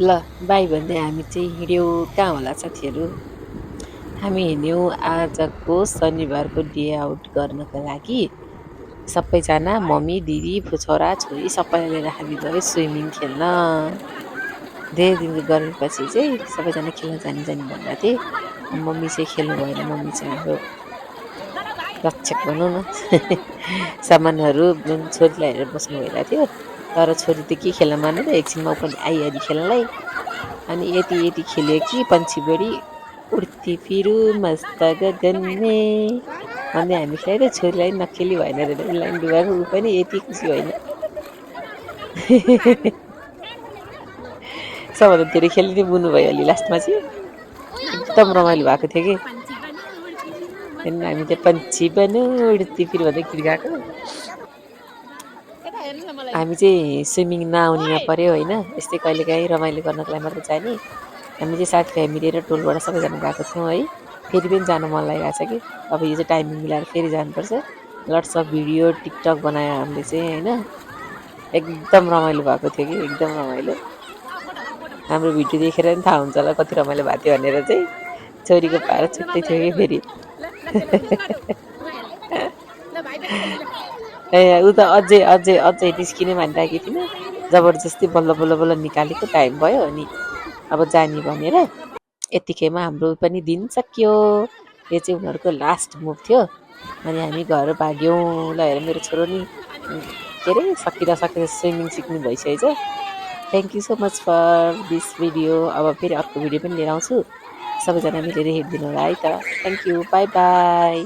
ल बाई भन्दै हामी चाहिँ हिँड्यौँ। कहाँ होला साथीहरू? हामी हिँड्यौँ आजको शनिबारको डे आउट गर्नको लागि। सबैजना मम्मी, दिदी, छोरा, छोरी सबैलाई लिएर हामी गयो स्विमिङ खेल्न। धेरै दिनको गरेपछि चाहिँ सबैजना खेल्न जाने जाने भन्दा थिएँ। मम्मी चाहिँ खेल्नु भएन, मम्मी चाहिँ हाम्रो रक्षक भनौँ न। सामानहरू छोरीलाई हेरेर बस्नु भइरहेको थियो। तर छोरी त के खेल्न मानेर एकछिनमा ऊ पनि आइहाली खेल्नलाई। अनि यति खेल्यो कि पंछी बढी उड्ती फिरू मस्त गगन में भन्दै हामी खेलाएर छोरीलाई नखेली भएन रे, उसलाई डुबाएको ऊ पनि यति खुसी भएन। सबभन्दा धेरै खेल्ने चाहिँ बुनु भयो अलि लास्टमा चाहिँ एकदम रमाइलो भएको थियो कि हामी चाहिँ पंछी बनो उड्ती फिरू भन्दै गीत गाएको। हामी चाहिँ स्विमिङ नआउनेमा पऱ्यो होइन, यस्तै कहिलेकाहीँ रमाइलो गर्नको लागि मात्र जाने। हामी चाहिँ साथीभाइ मिलेर टोलबाट सबैजना गएको थियौँ है। फेरि पनि जानु मन लागिरहेको छ कि अब यो चाहिँ टाइमिङ मिलाएर फेरि जानुपर्छ। लट्स अफ भिडियो टिकटक बनायो हामीले चाहिँ होइन। एकदम रमाइलो भएको थियो कि एकदम रमाइलो। हाम्रो भिडियो देखेर पनि थाहा हुन्छ होला कति रमाइलो भएको थियो भनेर चाहिँ। छोरीको पारा छुट्टै थियो कि फेरि। ए ऊ त अझै निस्किने भनिरहेकी थिइनँ। जबरजस्ती बल्ल निकालेको टाइम भयो अनि अब जाने भनेर। यतिकैमा हाम्रो पनि दिन सकियो। यो चाहिँ उनीहरूको लास्ट मुभ थियो। अनि हामी घर भाग्यौँ। ल हेर मेरो छोरो नि के अरे सकिँदा स्विमिङ सिक्नु भइसकेछ। Thank you so much for this video. अब फेरि अर्को भिडियो पनि लिएर आउँछु। सबैजना मिलेर हेरिदिनु होला है त। Thank you, by by.